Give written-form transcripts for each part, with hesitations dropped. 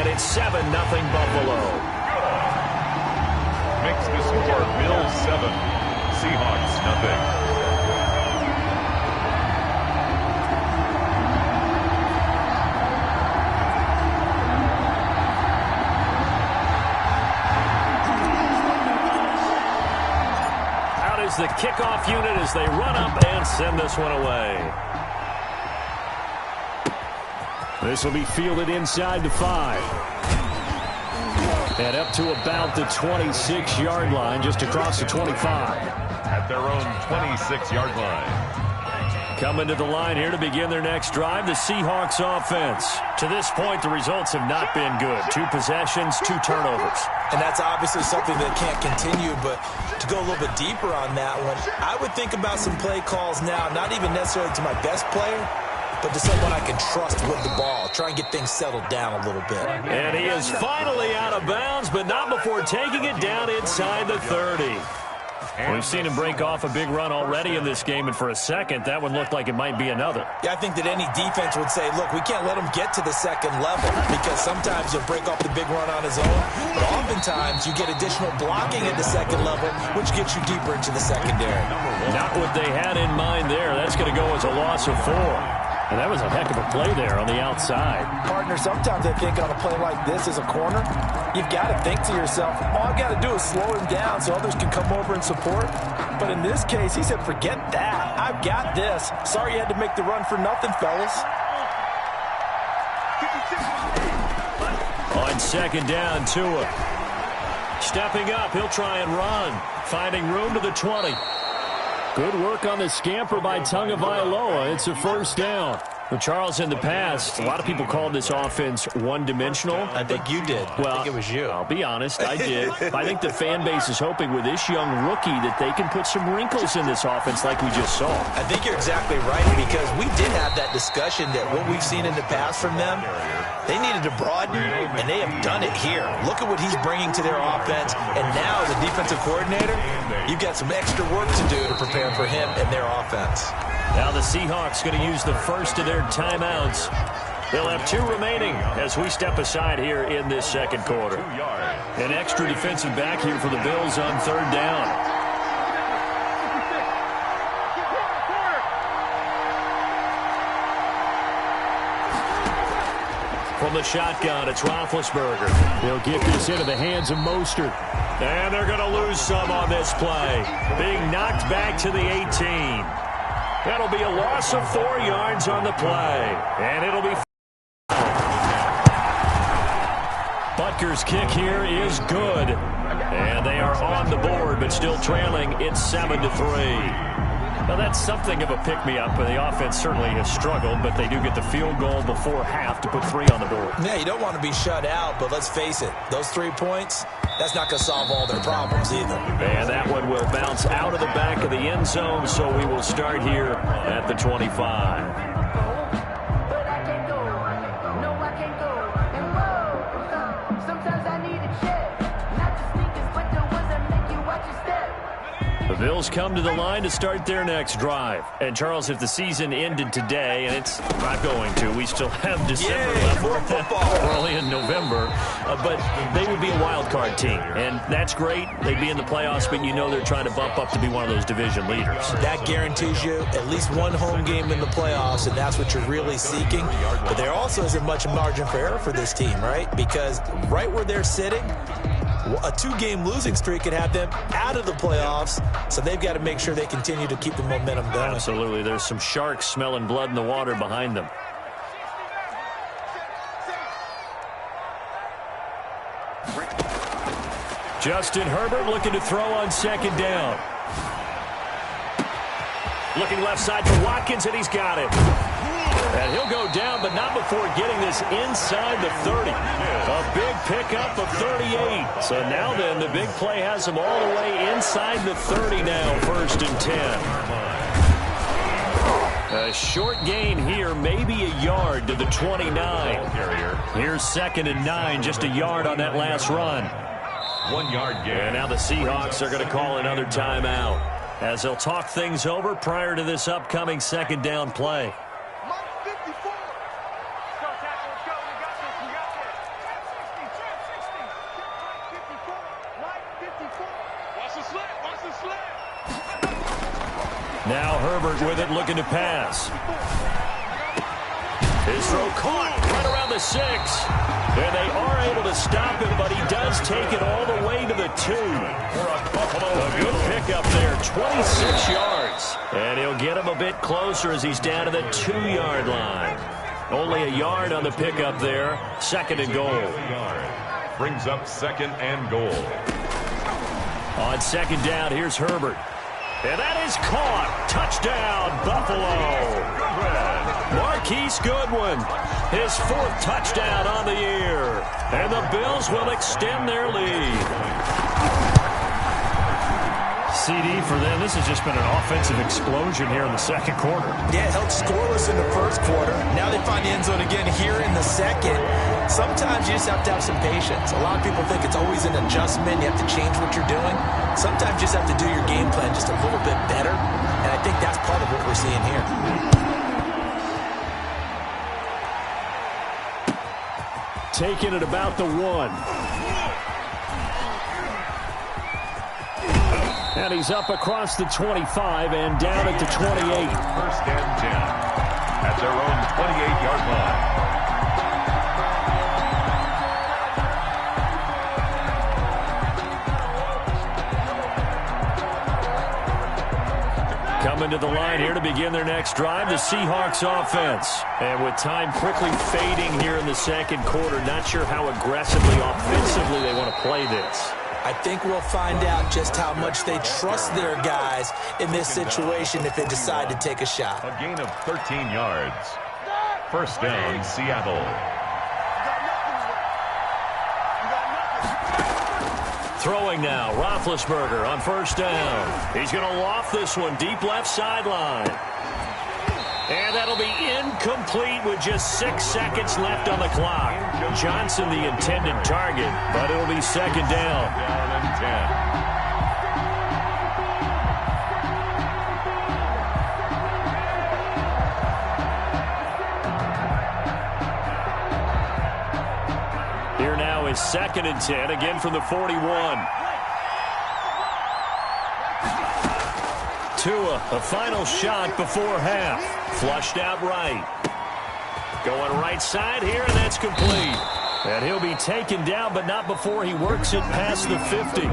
it's 7-0 Buffalo. Makes the score Bills 7, Seahawks nothing. The kickoff unit as they run up and send this one away. This will be fielded inside the 5. And up to about the 26-yard line, just across the 25. At their own 26-yard line. Coming to the line here to begin their next drive, the Seahawks offense. To this point, the results have not been good. 2 possessions, 2 turnovers. And that's obviously something that can't continue, but to go a little bit deeper on that one, I would think about some play calls now, not even necessarily to my best player, but to someone I can trust with the ball. Try and get things settled down a little bit. And he is finally out of bounds, but not before taking it down inside the 30. We've seen him break off a big run already in this game, and for a second, that one looked like it might be another. Yeah, I think that any defense would say, look, we can't let him get to the second level because sometimes he'll break off the big run on his own, but oftentimes you get additional blocking at the second level, which gets you deeper into the secondary. Not what they had in mind there. That's going to go as a loss of 4. And that was a heck of a play there on the outside. Partner, sometimes I think on a play like this as a corner, you've got to think to yourself, all I've got to do is slow him down so others can come over and support. But in this case, he said, forget that. I've got this. Sorry you had to make the run for nothing, fellas. On second down, Tua. Stepping up, he'll try and run. Finding room to the 20. Good work on the scamper by Tagovailoa. It's a first down. Well, Charles, in the past, a lot of people called this offense one-dimensional. I think you did. Well, I think it was you. I'll be honest, I did. I think the fan base is hoping with this young rookie that they can put some wrinkles in this offense like we just saw. I think you're exactly right because we did have that discussion that what we've seen in the past from them, they needed to broaden, and they have done it here. Look at what he's bringing to their offense, and now as a defensive coordinator, you've got some extra work to do to prepare for him and their offense. Now the Seahawks going to use the first of their timeouts. They'll have 2 remaining as we step aside here in this second quarter. An extra defensive back here for the Bills on third down. From the shotgun, it's Roethlisberger. He'll get this into the hands of Mostert. And they're going to lose some on this play. Being knocked back to the 18. That'll be a loss of 4 yards on the play. And it'll be... Butker's kick here is good. And they are on the board, but still trailing. It's 7-3. Now, that's something of a pick-me-up. The offense certainly has struggled, but they do get the field goal before half to put 3 on the board. Yeah, you don't want to be shut out, but let's face it. Those 3 points, that's not going to solve all their problems either. And that one will bounce out of the back of the end zone, so we will start here at the 25. The Bills come to the line to start their next drive. And, Charles, if the season ended today, and it's not going to, we still have December left. More football. Early in November. But they would be a wild card team. And that's great. They'd be in the playoffs, but you know they're trying to bump up to be one of those division leaders. That guarantees you at least 1 home game in the playoffs, and that's what you're really seeking. But there also isn't much margin for error for this team, right? Because right where they're sitting, a 2-game losing streak could have them out of the playoffs, so they've got to make sure they continue to keep the momentum going. Absolutely. There's some sharks smelling blood in the water behind them. Justin Herbert looking to throw on second down. Looking left side for Watkins, and he's got it. And he'll go down, but not before getting this inside the 30. A big pickup of 38. So now then, the big play has him all the way inside the 30 now, 1st and 10. A short gain here, maybe a yard to the 29. Here's 2nd and 9, just a yard on that last run. 1 yard gain. And now the Seahawks are going to call another timeout as they'll talk things over prior to this upcoming second down play. Now Herbert with it, looking to pass. His throw caught right around the 6. And they are able to stop him, but he does take it all the way to the 2. A good pickup there, 26 yards. And he'll get him a bit closer as he's down to the 2-yard line. Only a yard on the pickup there. 2nd and goal. Brings up 2nd and goal. On 2nd down, here's Herbert. And that is caught. Touchdown, Buffalo. Marquise Goodwin, his 4th touchdown on the year. And the Bills will extend their lead. CD for them. This has just been an offensive explosion here in the 2nd quarter. Yeah, held scoreless in the 1st quarter. Now they find the end zone again here in the 2nd. Sometimes you just have to have some patience. A lot of people think it's always an adjustment. You have to change what you're doing. Sometimes you just have to do your game plan just a little bit better. And I think that's part of what we're seeing here. Taking it about the 1. And he's up across the 25 and down at the 28. 1st and 10 at their own 28-yard line. Coming to the line here to begin their next drive, the Seahawks offense. And with time quickly fading here in the 2nd quarter, not sure how aggressively, offensively they want to play this. I think we'll find out just how much they trust their guys in this situation if they decide to take a shot. A gain of 13 yards. 1st down, Seattle. Throwing now, Roethlisberger on 1st down. He's going to loft this one deep left sideline. And that'll be incomplete with just 6 seconds left on the clock. Johnson the intended target, but it'll be 2nd down. Down and 10. Here now is 2nd and 10, again from the 41. Tua, a final shot before half. Flushed out right. Going right side here, and that's complete. And he'll be taken down, but not before he works it past the 50.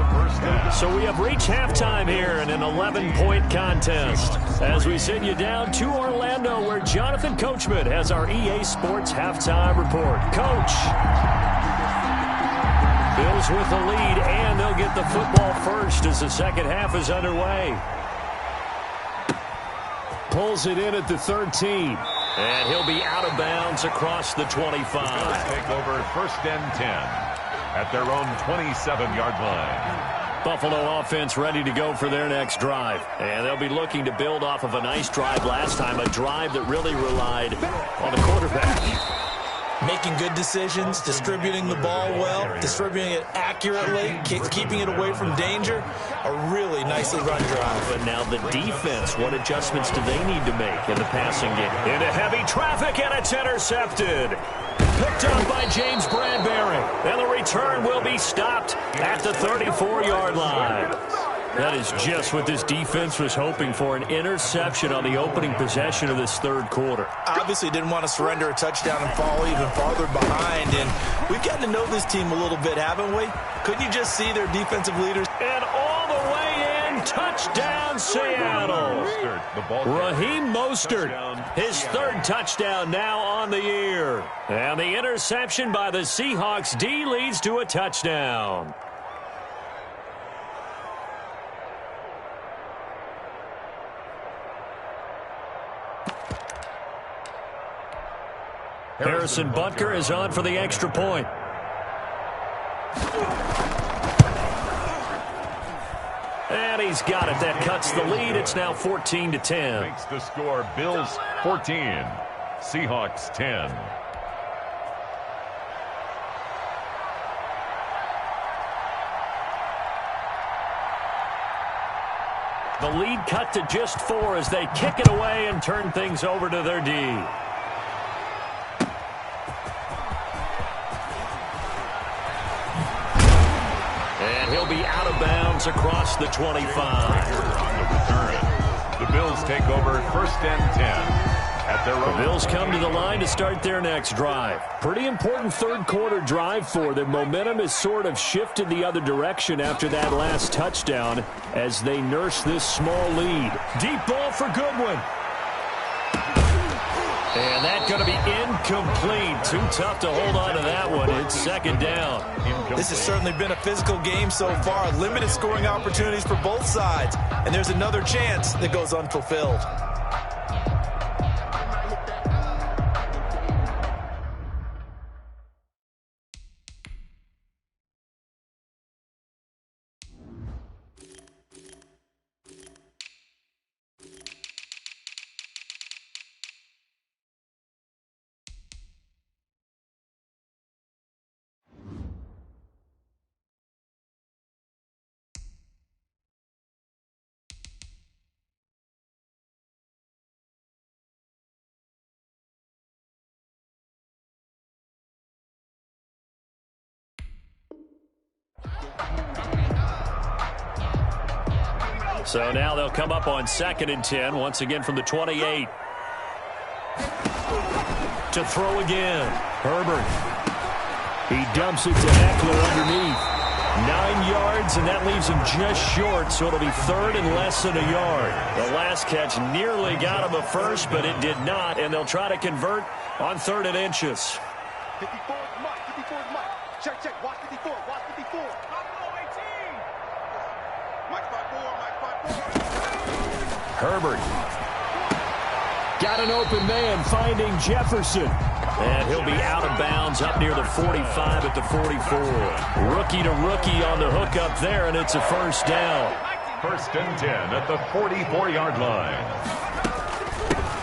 So we have reached halftime here in an 11-point contest. As we send you down to Orlando, where Jonathan Coachman has our EA Sports halftime report. Coach. Bills with the lead, and they'll get the football first as the 2nd half is underway. Pulls it in at the 13. And he'll be out of bounds across the 25. Take over 1st and 10 at their own 27-yard line. Buffalo offense ready to go for their next drive. And they'll be looking to build off of a nice drive last time, a drive that really relied on the quarterback. Making good decisions, distributing the ball well, distributing it accurately, keeping it away from danger. A really nicely run drive. But now the defense, what adjustments do they need to make in the passing game? Into heavy traffic, and it's intercepted. Picked up by James Bradbury. And the return will be stopped at the 34-yard line. That is just what this defense was hoping for, an interception on the opening possession of this 3rd quarter. Obviously didn't want to surrender a touchdown and fall even farther behind. And we've gotten to know this team a little bit, haven't we? Couldn't you just see their defensive leaders? And all the way in, touchdown Seattle. Raheem Mostert, his 3rd touchdown now on the year. And the interception by the Seahawks D leads to a touchdown. Harrison Butker is on for the extra point. And he's got it. That cuts the lead. It's now 14-10. Makes the score Bills 14, Seahawks 10. The lead cut to just 4 as they kick it away and turn things over to their D. And he'll be out of bounds across the 25. On the return. The Bills take over first and 10 at their own. The Bills come to the line to start their next drive. Pretty important third quarter drive for them. Momentum has sort of shifted the other direction after that last touchdown as they nurse this small lead. Deep ball for Goodwin. And that's going to be incomplete. Too tough to hold on to that one. It's second down. This has certainly been a physical game so far. Limited scoring opportunities for both sides. And there's another chance that goes unfulfilled. So now they'll come up on 2nd and 10, once again from the 28. To throw again. Herbert. He dumps it to Eckler underneath. 9 yards, and that leaves him just short, so it'll be third and less than a yard. The last catch nearly got him a first, but it did not, and they'll try to convert on 3rd and inches. 54 mark, 54 mark. Check, check, watch 54, watch 54. Herbert. Got an open man finding Jefferson. And he'll be out of bounds up near the 45 at the 44. Rookie to rookie on the hook up there, and it's a first down. First and 10 at the 44-yard line.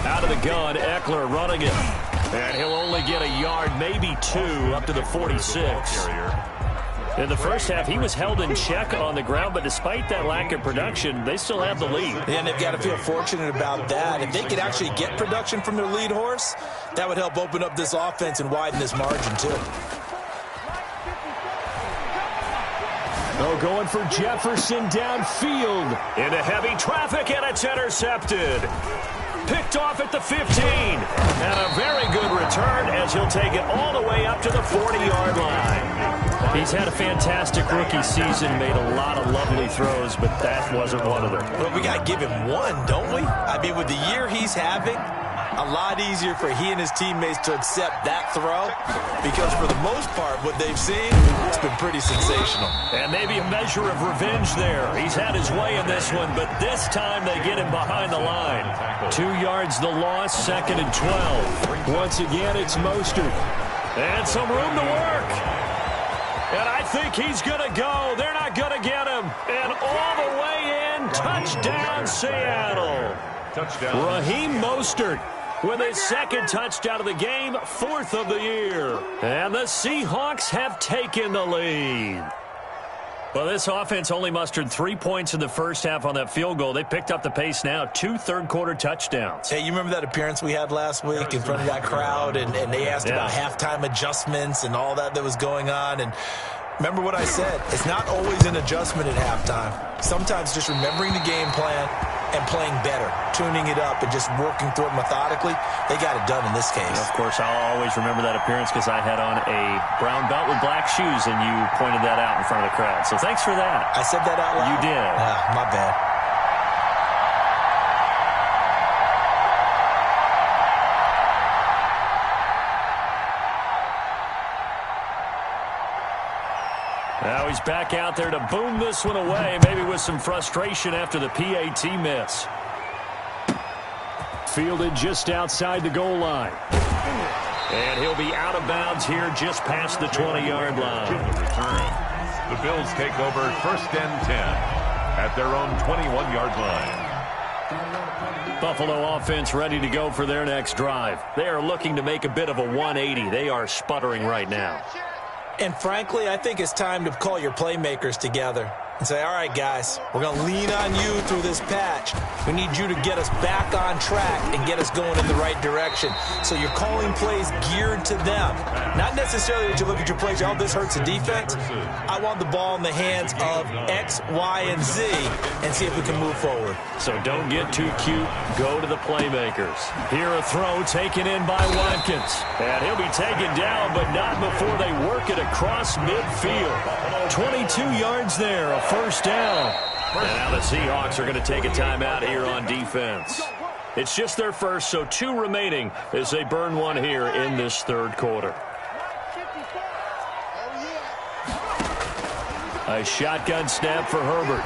Out of the gun, Eckler running it. And he'll only get a yard, maybe 2, up to the 46. In the first half, he was held in check on the ground, but despite that lack of production, they still have the lead. And they've got to feel fortunate about that. If they could actually get production from their lead horse, that would help open up this offense and widen this margin, too. Oh, going for Jefferson downfield. Into heavy traffic, and it's intercepted. Picked off at the 15. And a very good return as he'll take it all the way up to the 40-yard line. He's had a fantastic rookie season, made a lot of lovely throws, but that wasn't one of them. But we got to give him one, don't we? I mean, with the year he's having, a lot easier for he and his teammates to accept that throw because for the most part, what they've seen, it's been pretty sensational. And maybe a measure of revenge there. He's had his way in this one, but this time they get him behind the line. 2 yards the loss, 2nd and 12. Once again, it's Mostert. And some room to work. And I think he's going to go. They're not going to get him. And all the way in, touchdown Seattle. Touchdown. Raheem Mostert with his 2nd touchdown of the game, 4th of the year. And the Seahawks have taken the lead. Well, this offense only mustered 3 points in the first half on that field goal. They picked up the pace now, 2 third-quarter touchdowns. Hey, you remember that appearance we had last week in front of that crowd, and they asked about halftime adjustments and all that was going on, and remember what I said, it's not always an adjustment at halftime. Sometimes just remembering the game plan and playing better, tuning it up and just working through it methodically, they got it done in this case. Of course, I'll always remember that appearance because I had on a brown belt with black shoes, and you pointed that out in front of the crowd. So thanks for that. I said that out loud? You did. My bad. Now he's back out there to boom this one away, maybe with some frustration after the PAT miss. Fielded just outside the goal line. And he'll be out of bounds here just past the 20-yard line. The Bills take over first and 10 at their own 21-yard line. Buffalo offense ready to go for their next drive. They are looking to make a bit of a 180. They are sputtering right now. And frankly, I think it's time to call your playmakers together. and say, all right, guys, we're going to lean on you through this patch. We need you to get us back on track and get us going in the right direction. So you're calling plays geared to them. Not necessarily that you look at your plays, oh, this hurts the defense. I want the ball in the hands of X, Y, and Z and see if we can move forward. So don't get too cute. Go to the playmakers. Here a throw taken in by Watkins. And he'll be taken down, but not before they work it across midfield. 22 yards there, a first down. And now the Seahawks are going to take a timeout here on defense. It's just their first, so 2 remaining as they burn one here in this third quarter. A shotgun snap for Herbert.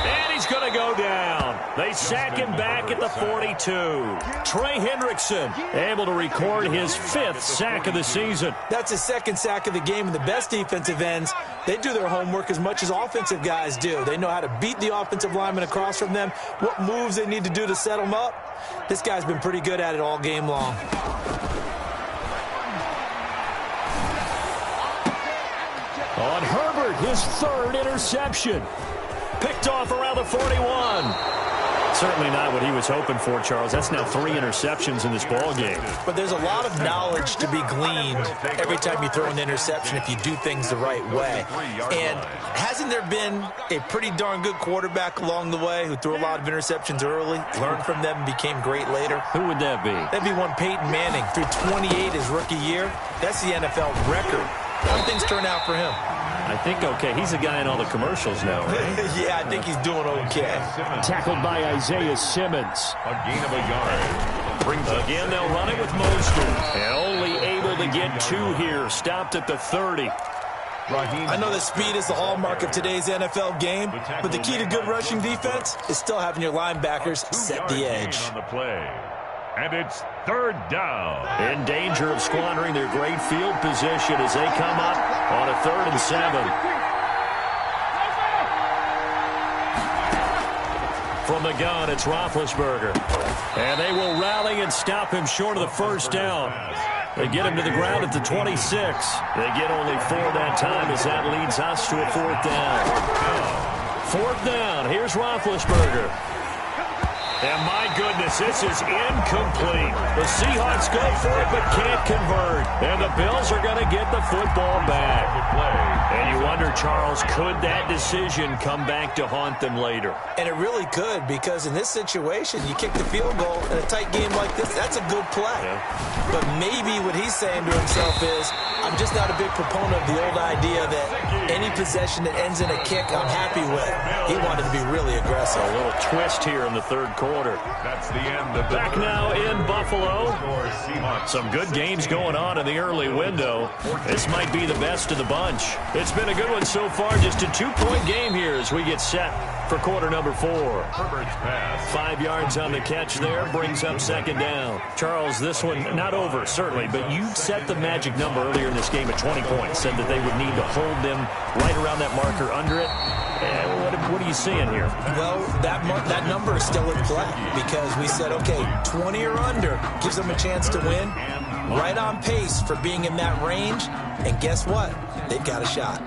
And he's going to go down. They sack him back at the 42. Trey Hendrickson able to record his 5th sack of the season. That's his 2nd sack of the game, and the best defensive ends, they do their homework as much as offensive guys do. They know how to beat the offensive lineman across from them, what moves they need to do to set them up. This guy's been pretty good at it all game long. On Herbert, his 3rd interception. Picked off around the 41. Certainly not what he was hoping for, Charles. That's now 3 interceptions in this ball game. But there's a lot of knowledge to be gleaned every time you throw an interception if you do things the right way. And hasn't there been a pretty darn good quarterback along the way who threw a lot of interceptions early, learned from them, and became great later? Who would that be? That'd be one Peyton Manning. Threw 28 his rookie year. That's the NFL record. How do things turn out for him? I think okay. He's a guy in all the commercials now, right? Yeah, I think he's doing okay. Tackled by Isaiah Simmons. A gain of a yard. Brings Again, they'll run it with Mostert. And only able to get 2 here. Stopped at the 30. I know that speed is the hallmark of today's NFL game, but the key to good rushing defense is still having your linebackers set the edge. On the play. And it's 3rd down. In danger of squandering their great field position as they come up on a 3rd and 7. From the gun, it's Roethlisberger. And they will rally and stop him short of the first down. They get him to the ground at the 26. They get only 4 that time as that leads us to a 4th down. 4th down. Here's Roethlisberger. And my goodness, this is incomplete. The Seahawks go for it but can't convert. And the Bills are going to get the football back. And you wonder, Charles, could that decision come back to haunt them later? And it really could, because in this situation, you kick the field goal in a tight game like this, that's a good play. Yeah. But maybe what he's saying to himself is, I'm just not a big proponent of the old idea that any possession that ends in a kick I'm happy with. He wanted to be really aggressive. A little twist here in the third quarter. That's the end of the Back now in Buffalo. Some good games going on in the early window. This might be the best of the bunch. It's been a good one so far. Just a 2-point game here as we get set for quarter number 4. Herbert's pass. 5 yards on the catch there. Brings up 2nd down. Charles, this one not over, certainly, but you set the magic number earlier in this game at 20 points. Said that they would need to hold them right around that marker under it. What are you seeing here? Well, that number is still in play because we said, okay, 20 or under gives them a chance to win. Right on pace for being in that range. And guess what? They've got a shot.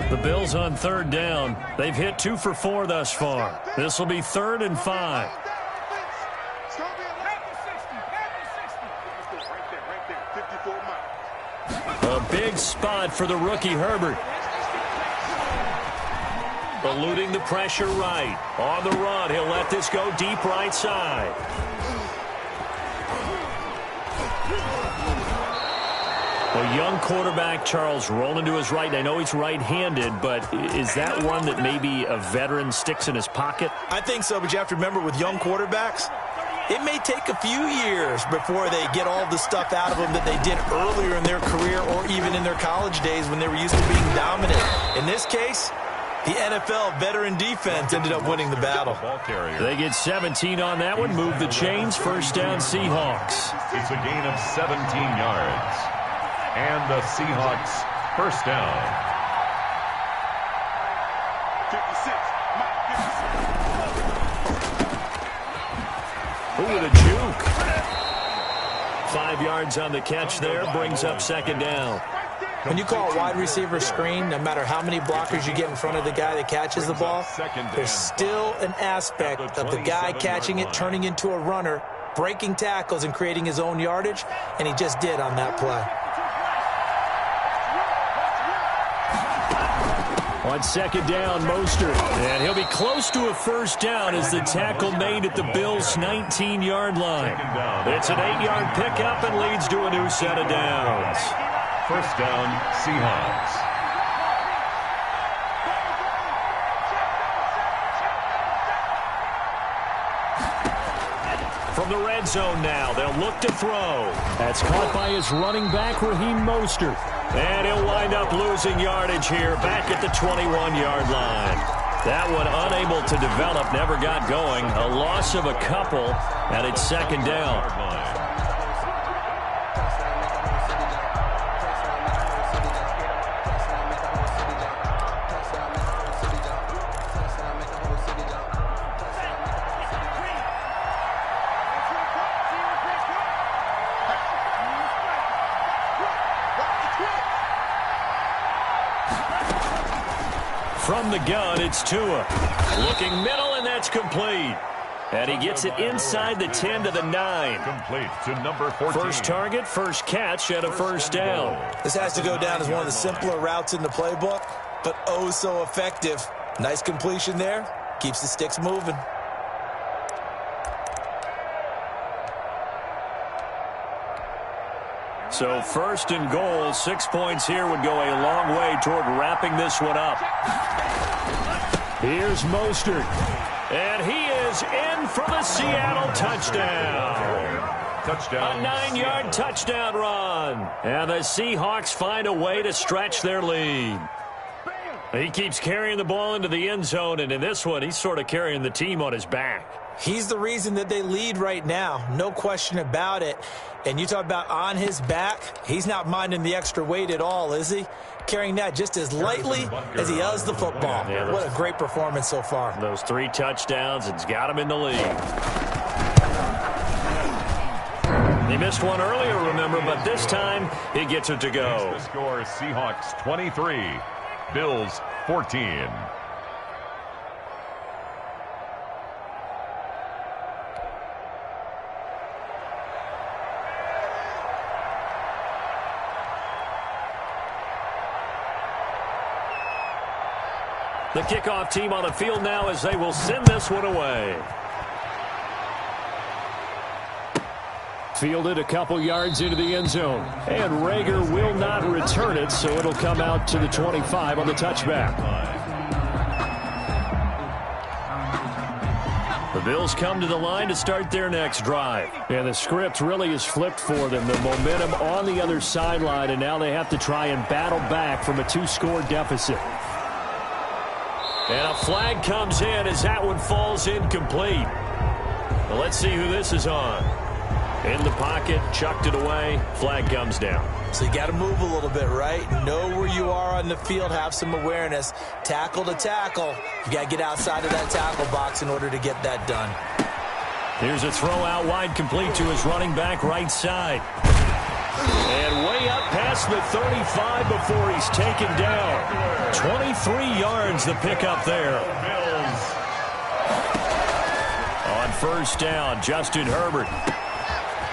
The Bills on 3rd down. They've hit 2 for 4 thus far. This will be 3rd and 5. A big spot for the rookie Herbert. Eluding the pressure right. On the run, he'll let this go deep right side. A young quarterback, Charles, rolling to his right. And I know he's right-handed, but is that one that maybe a veteran sticks in his pocket? I think so, but you have to remember with young quarterbacks, it may take a few years before they get all the stuff out of them that they did earlier in their career or even in their college days when they were used to being dominant. In this case, the NFL veteran defense ended up winning the battle. They get 17 on that one. Move the chains. First down, Seahawks. It's a gain of 17 yards. And the Seahawks first down. 56. Ooh, with a juke. 5 yards on the catch there. Brings up 2nd down. When you call a wide receiver screen, no matter how many blockers you get in front of the guy that catches the ball, there's still an aspect of the guy catching it, turning into a runner, breaking tackles and creating his own yardage, and he just did on that play. On second down, Mostert. And he'll be close to a first down as the tackle made at the Bills' 19-yard line. It's an 8-yard pickup and leads to a new set of downs. First down, Seahawks. From the red zone now, they'll look to throw. That's caught by his running back, Raheem Mostert. And he'll wind up losing yardage here back at the 21-yard line. That one unable to develop, never got going. A loss of a couple, and it's second down. From the gun, it's Tua. Looking middle, and that's complete. And he gets it inside the 10 to the 9. Complete to number 14. First target, first catch, and a first down. This has to go down as one of the simpler routes in the playbook, but oh so effective. Nice completion there. Keeps the sticks moving. So first and goal, 6 points here would go a long way toward wrapping this one up. Here's Mostert. And he is in for the Seattle touchdown. Touchdown. A 9-yard touchdown run. And the Seahawks find a way to stretch their lead. He keeps carrying the ball into the end zone, and in this one, he's sort of carrying the team on his back. He's the reason that they lead right now. No question about it. And you talk about on his back, he's not minding the extra weight at all, is he? Carrying that just as lightly as he does the football. Yeah, what a great performance so far. Those 3 touchdowns, it's got him in the lead. They missed one earlier, remember, but this time he gets it to go. The score, Seahawks 23, Bills 14. The kickoff team on the field now as they will send this one away. Fielded a couple yards into the end zone. And Rager will not return it, so it'll come out to the 25 on the touchback. The Bills come to the line to start their next drive. And the script really is flipped for them. The momentum on the other sideline, and now they have to try and battle back from a 2-score deficit. And a flag comes in as that one falls incomplete. Well, let's see who this is on. In the pocket, chucked it away, flag comes down. So you got to move a little bit, right? Know where you are on the field, have some awareness. Tackle to tackle. You got to get outside of that tackle box in order to get that done. Here's a throw out wide, complete to his running back right side. And way up past the 35 before he's taken down. 23 yards the pickup there. On first down, Justin Herbert.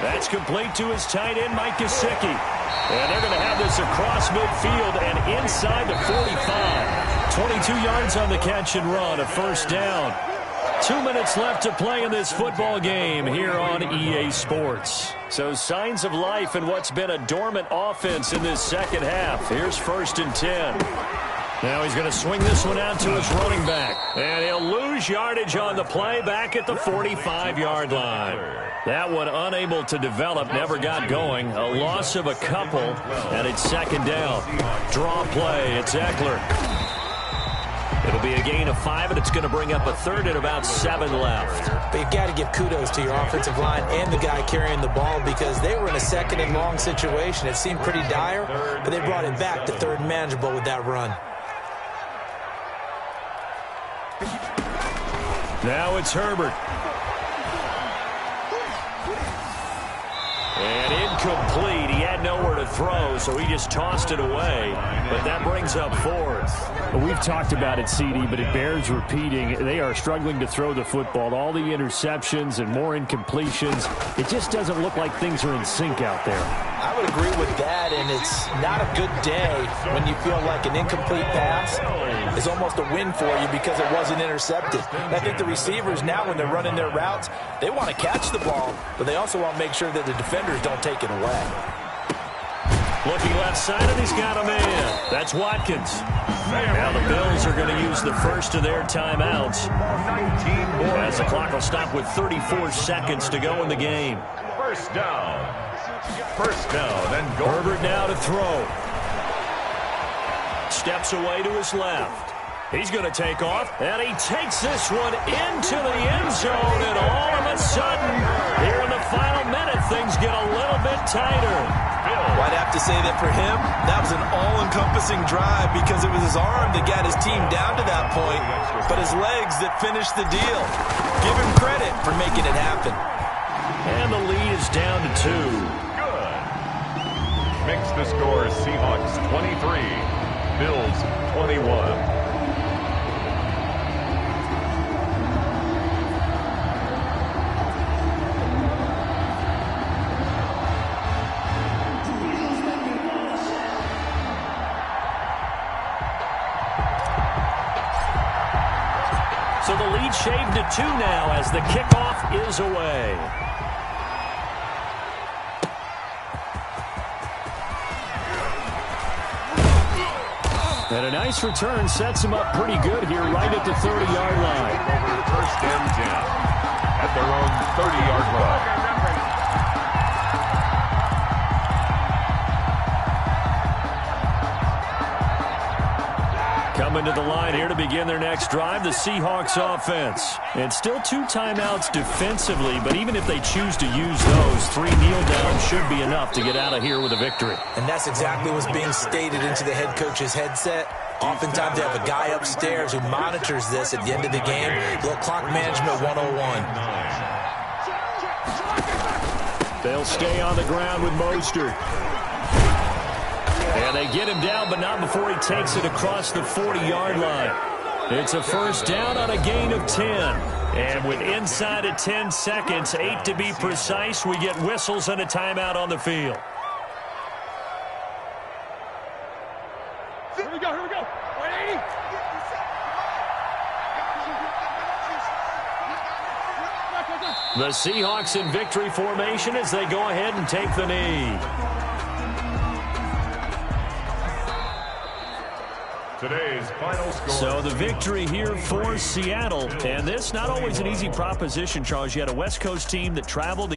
That's complete to his tight end, Mike Gesicki. And they're going to have this across midfield and inside the 45. 22 yards on the catch and run, a first down. 2 minutes left to play in this football game here on EA Sports. So signs of life in what's been a dormant offense in this second half. Here's first and 10. Now he's going to swing this one out to his running back. And he'll lose yardage on the play back at the 45-yard line. That one unable to develop, never got going. A loss of a couple, and it's second down. Draw play, it's Eckler. It'll be a gain of 5, and it's going to bring up a third and about 7 left. But you've got to give kudos to your offensive line and the guy carrying the ball because they were in a second and long situation. It seemed pretty dire, but they brought it back to third and manageable with that run. Now it's Herbert. And incomplete. He had had nowhere to throw, so he just tossed it away. But that brings up fourth. We've talked about it, CD, but it bears repeating. They are struggling to throw the football. All the interceptions and more incompletions. It just doesn't look like things are in sync out there. I would agree with that, and it's not a good day when you feel like an incomplete pass is almost a win for you because it wasn't intercepted. And I think the receivers now, when they're running their routes, they want to catch the ball, but they also want to make sure that the defenders don't take it away. Looking left side, and he's got a man. That's Watkins. Now the Bills are going to use the first of their timeouts, as the clock will stop with 34 seconds to go in the game. First down. First down and go. Herbert now to throw. Steps away to his left. He's going to take off, and he takes this one into the end zone, and all of a sudden, here in the final minute, things get a little bit tighter. Well, I'd have to say that for him, that was an all-encompassing drive because it was his arm that got his team down to that point, but his legs that finished the deal. Give him credit for making it happen. And the lead is down to 2. Good. Makes the score Seahawks 23, Bills 21. So the lead shaved to 2 now as the kickoff is away. And a nice return sets him up pretty good here right at the 30-yard line. Over first and 10 at their own 30-yard line. Coming to the line here to begin their next drive, the Seahawks offense. And still 2 timeouts defensively, but even if they choose to use those, 3 kneel downs should be enough to get out of here with a victory. And that's exactly what's being stated into the head coach's headset. Oftentimes they have a guy upstairs who monitors this at the end of the game. A little clock management 101. They'll stay on the ground with Mostert. And they get him down, but not before he takes it across the 40-yard line. It's a first down on a gain of 10. And with inside of 10 seconds, 8 to be precise, we get whistles and a timeout on the field. Here we go, here we go. 180. The Seahawks in victory formation as they go ahead and take the knee. Today's final score. So the victory here for Seattle. And this not always an easy proposition, Charles. You had a West Coast team that traveled to